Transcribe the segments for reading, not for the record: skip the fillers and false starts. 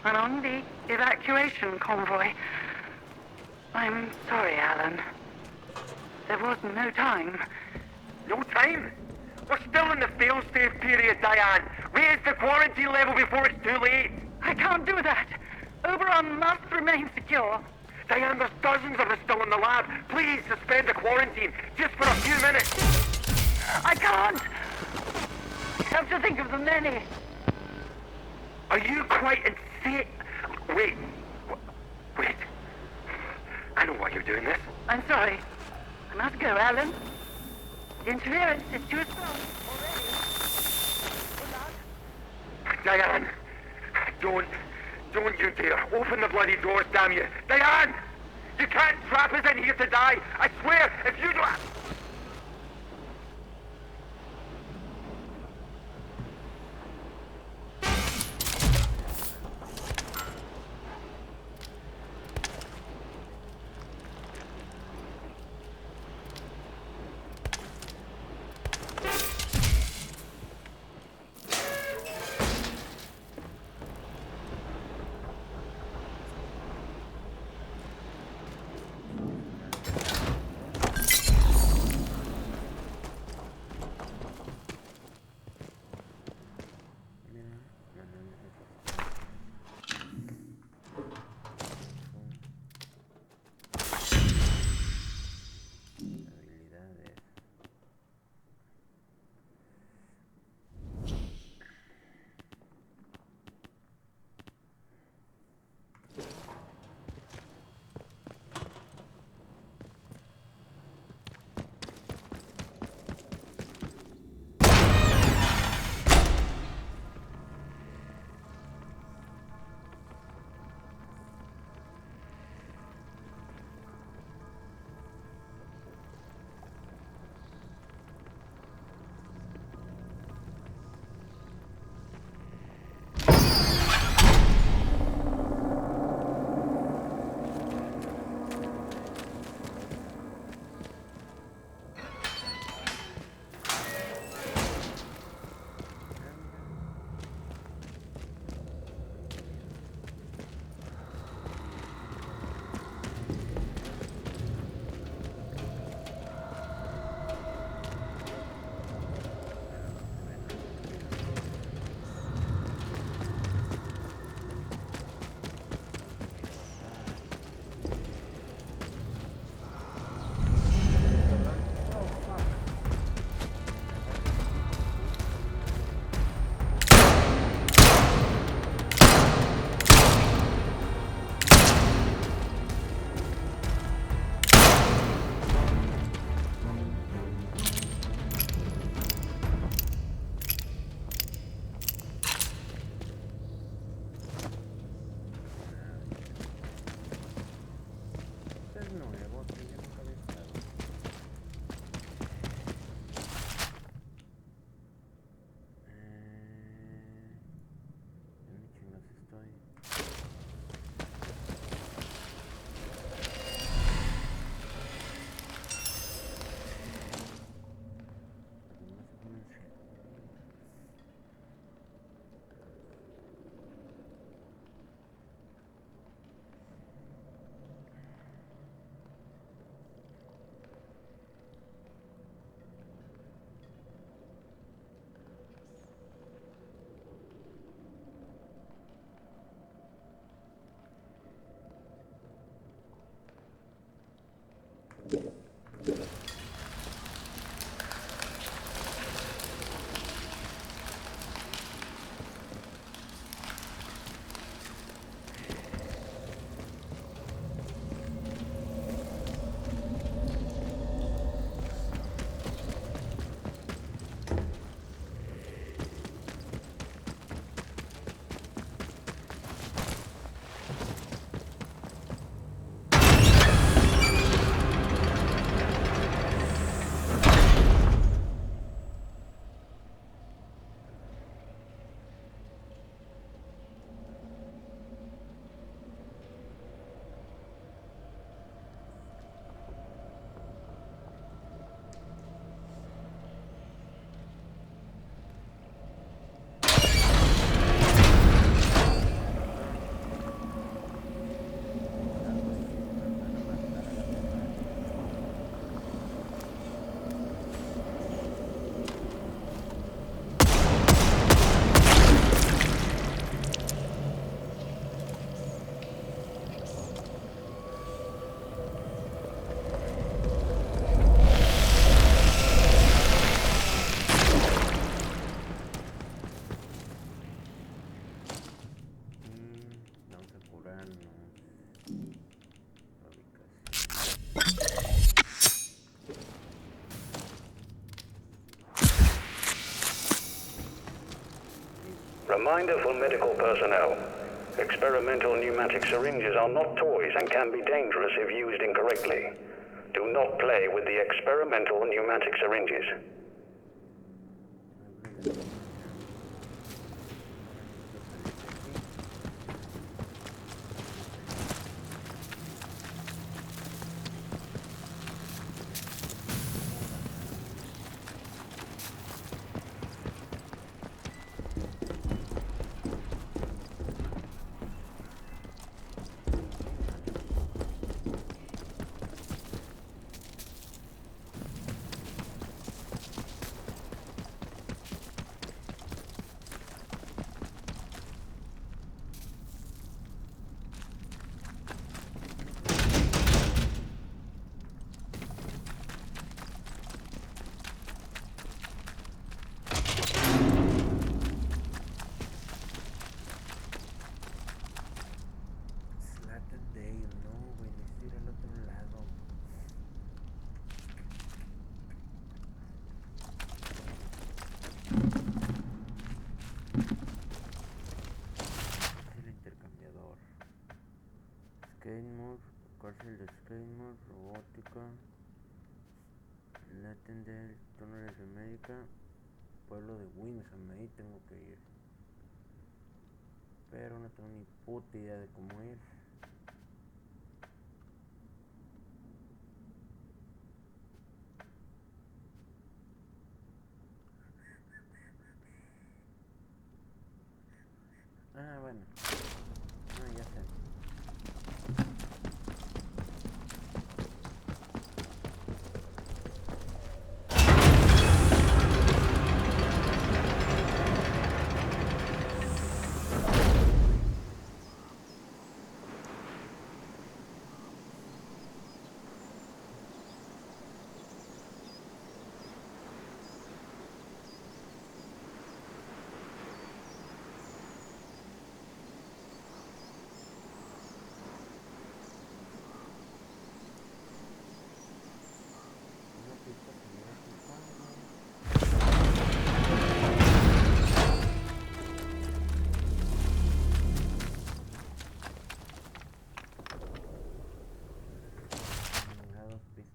And on the evacuation convoy. I'm sorry, Alan. There was no time. No time? We're still in the fail-safe period, Diane. Raise the quarantine level before it's too late. I can't do that. Oberon must remain secure. Diane, there's dozens of us still in the lab. Please suspend the quarantine, just for a few minutes. I can't. I have to think of the many. Are you quite insane? Wait. Wait. I know why you're doing this. I'm sorry. I must go, Alan. The interference is too strong already. Good luck. Diane, don't you dare. Open the bloody doors, damn you. Diane! You can't trap us in here to die. I swear, if you don't... Reminder for medical personnel. Experimental pneumatic syringes are not toys and can be dangerous if used incorrectly. Do not play with the experimental pneumatic syringes. Cárcel de Skidmore, robótica, Latendale, túneles de América, pueblo de Wingham, ahí tengo que ir. Pero no tengo ni puta idea de cómo ir. Ah, bueno. Ah, ya sé.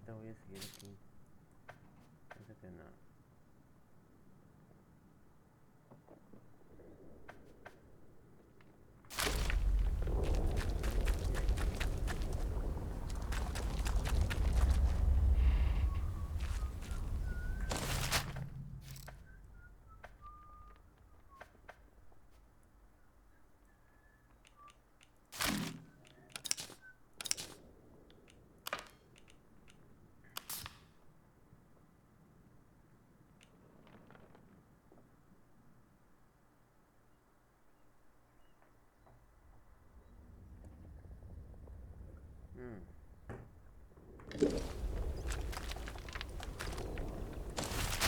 Voy a seguir aquí. Parece que no.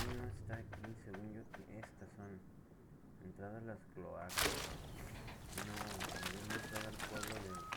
No está aquí, según yo que estas son entradas a las cloacas. No, ¿dónde está el pueblo de...?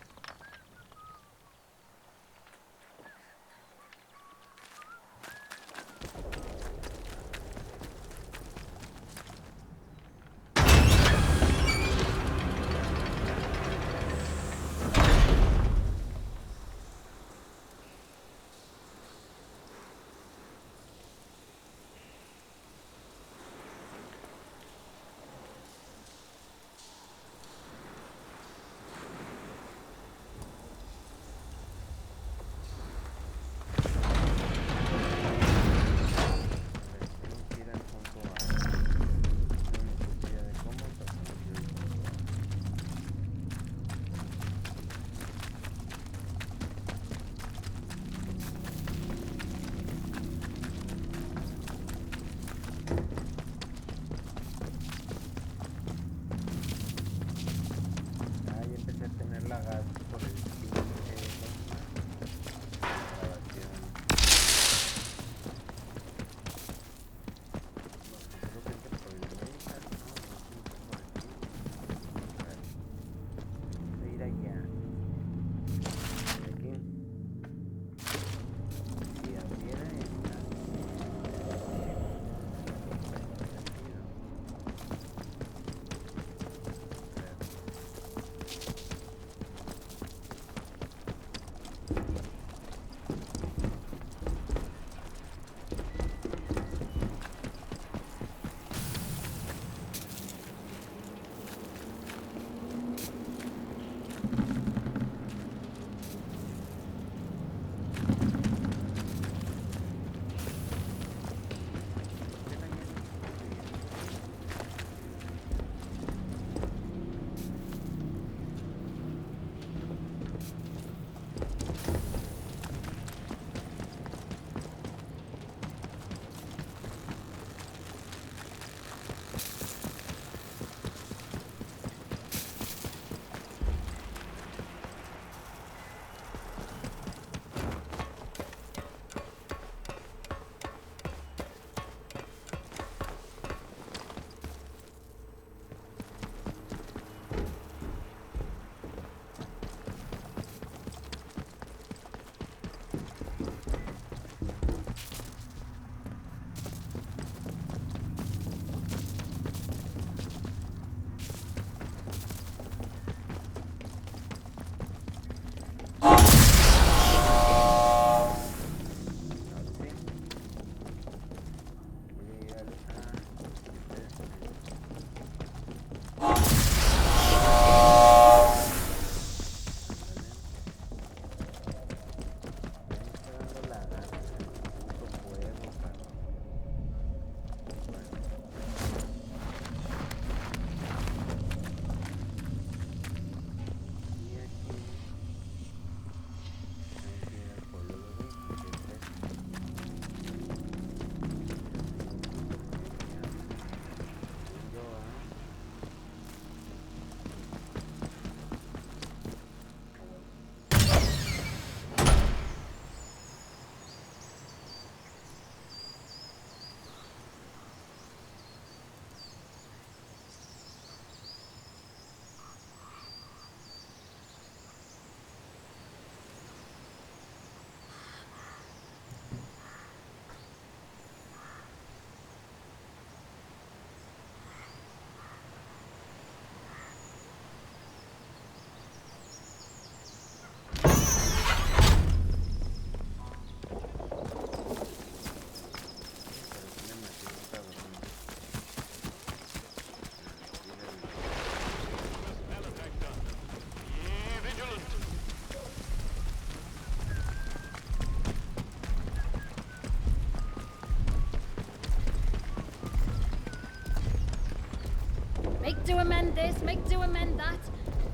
Make do amend this, make do amend that.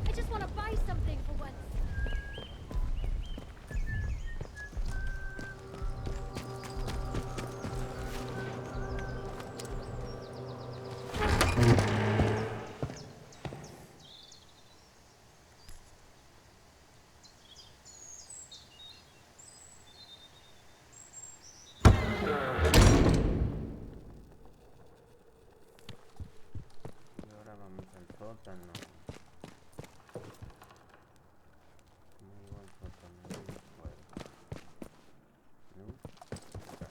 I just want to buy something for once. Y ahora vamos al sótano. ¿Cómo iba al sótano? No me acuerdo. ¿No? Acá.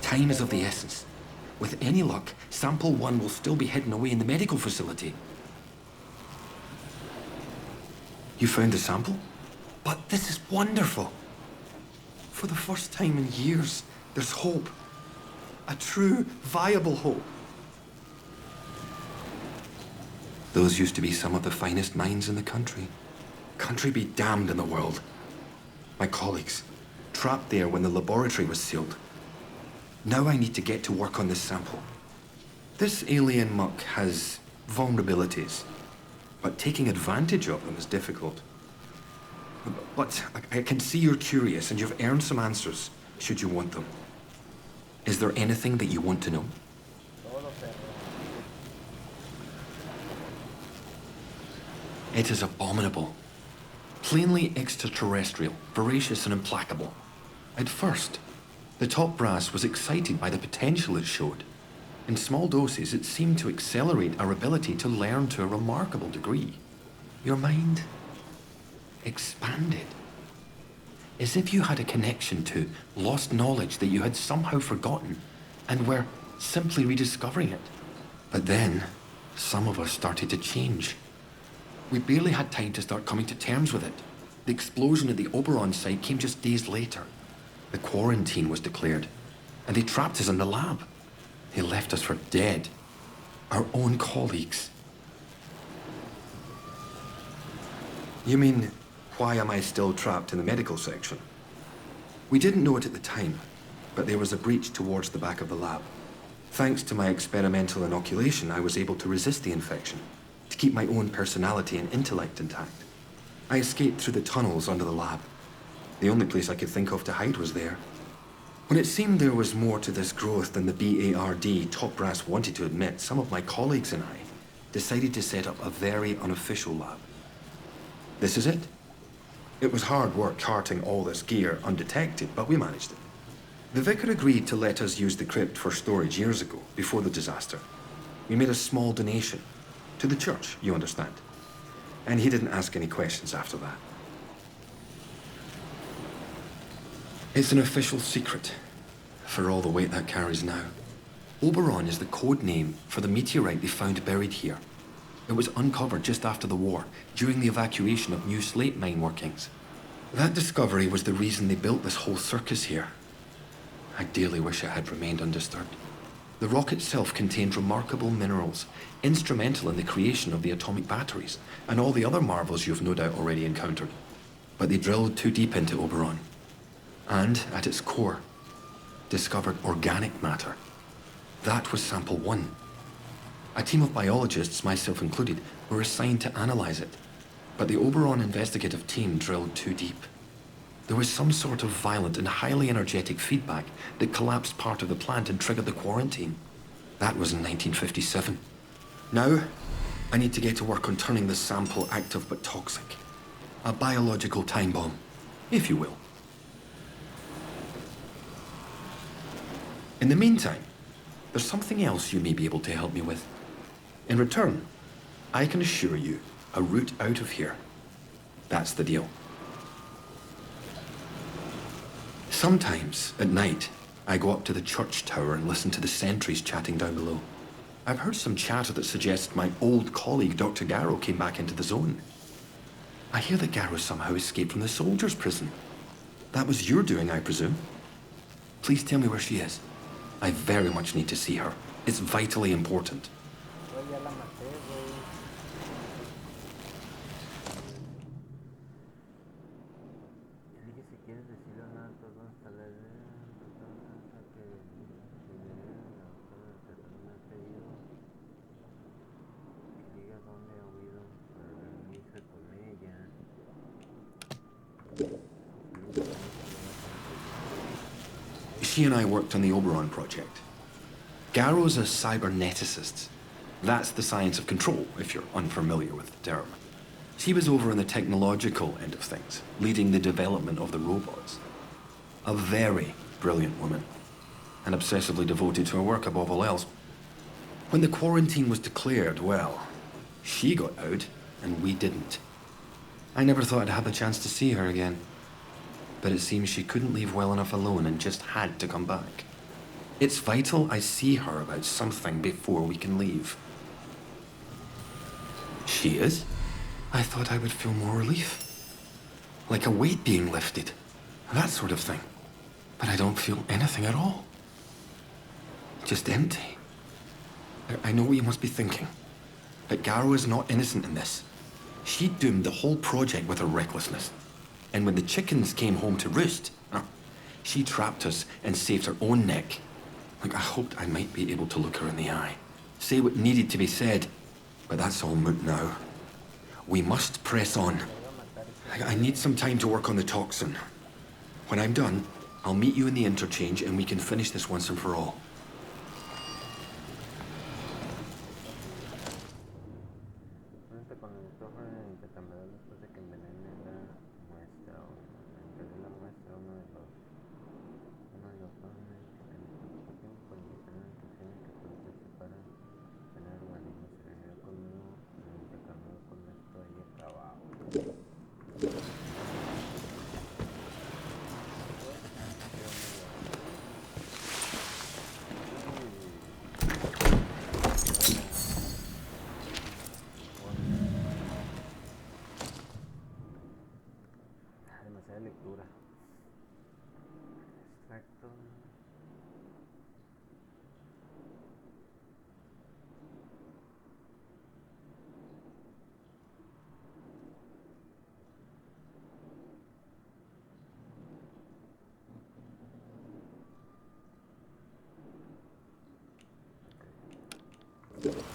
Time is of the essence. With any luck, Sample 1 will still be hidden away in the medical facility. You found the sample? But this is wonderful. For the first time in years, there's hope. A true, viable hope. Those used to be some of the finest minds in the country. Country be damned in the world. My colleagues, trapped there when the laboratory was sealed. Now I need to get to work on this sample. This alien muck has vulnerabilities, but taking advantage of them is difficult. But I can see you're curious and you've earned some answers, should you want them. Is there anything that you want to know? It is abominable. Plainly extraterrestrial, voracious and implacable. At first, the top brass was excited by the potential it showed. In small doses, it seemed to accelerate our ability to learn to a remarkable degree. Your mind expanded. As if you had a connection to lost knowledge that you had somehow forgotten and were simply rediscovering it. But then, some of us started to change. We barely had time to start coming to terms with it. The explosion at the Oberon site came just days later. The quarantine was declared, and they trapped us in the lab. They left us for dead. Our own colleagues. You mean, why am I still trapped in the medical section? We didn't know it at the time, but there was a breach towards the back of the lab. Thanks to my experimental inoculation, I was able to resist the infection, to keep my own personality and intellect intact. I escaped through the tunnels under the lab. The only place I could think of to hide was there. When it seemed there was more to this growth than the BARD top brass wanted to admit, some of my colleagues and I decided to set up a very unofficial lab. This is it. It was hard work carting all this gear undetected, but we managed it. The vicar agreed to let us use the crypt for storage years ago, before the disaster. We made a small donation. To the church, you understand. And he didn't ask any questions after that. It's an official secret, for all the weight that carries now. Oberon is the code name for the meteorite they found buried here. It was uncovered just after the war, during the evacuation of new slate mine workings. That discovery was the reason they built this whole circus here. I dearly wish it had remained undisturbed. The rock itself contained remarkable minerals, instrumental in the creation of the atomic batteries, and all the other marvels you've no doubt already encountered. But they drilled too deep into Oberon. And, at its core, discovered organic matter. That was Sample 1. A team of biologists, myself included, were assigned to analyze it. But the Oberon investigative team drilled too deep. There was some sort of violent and highly energetic feedback that collapsed part of the plant and triggered the quarantine. That was in 1957. Now, I need to get to work on turning the sample active but toxic. A biological time bomb, if you will. In the meantime, there's something else you may be able to help me with. In return, I can assure you a route out of here. That's the deal. Sometimes, at night, I go up to the church tower and listen to the sentries chatting down below. I've heard some chatter that suggests my old colleague Dr. Garrow came back into the zone. I hear that Garrow somehow escaped from the soldiers' prison. That was your doing, I presume. Please tell me where she is. I very much need to see her. It's vitally important. Güey, ya la maté, güey. Elige si quieres decirle o no a todos hasta la idea, hasta que la autora del terreno me ha pedido que diga dónde ha huido para reunirse con ella. She and I worked on the Oberon project. Garrow's a cyberneticist. That's the science of control, if you're unfamiliar with the term. She was over on the technological end of things, leading the development of the robots. A very brilliant woman, and obsessively devoted to her work above all else. When the quarantine was declared, well, she got out, and we didn't. I never thought I'd have the chance to see her again. But it seems she couldn't leave well enough alone and just had to come back. It's vital I see her about something before we can leave. She is? I thought I would feel more relief. Like a weight being lifted. That sort of thing. But I don't feel anything at all. Just empty. I know what you must be thinking. But Garrow is not innocent in this. She doomed the whole project with her recklessness. And when the chickens came home to roost, she trapped us and saved her own neck. Look, I hoped I might be able to look her in the eye. Say what needed to be said. But that's all moot now. We must press on. I need some time to work on the toxin. When I'm done, I'll meet you in the interchange and we can finish this once and for all. Únete con el doctor en el intercambiador después de que envenene la muestra o entregue la muestra a uno de los jóvenes que tenía poco tiempo para iniciar una infusión y que aprovecharse para tener organismos y venir conmigo en el intercambiador con esto ahí acabado. Demasiada lectura. Extracto. Okay.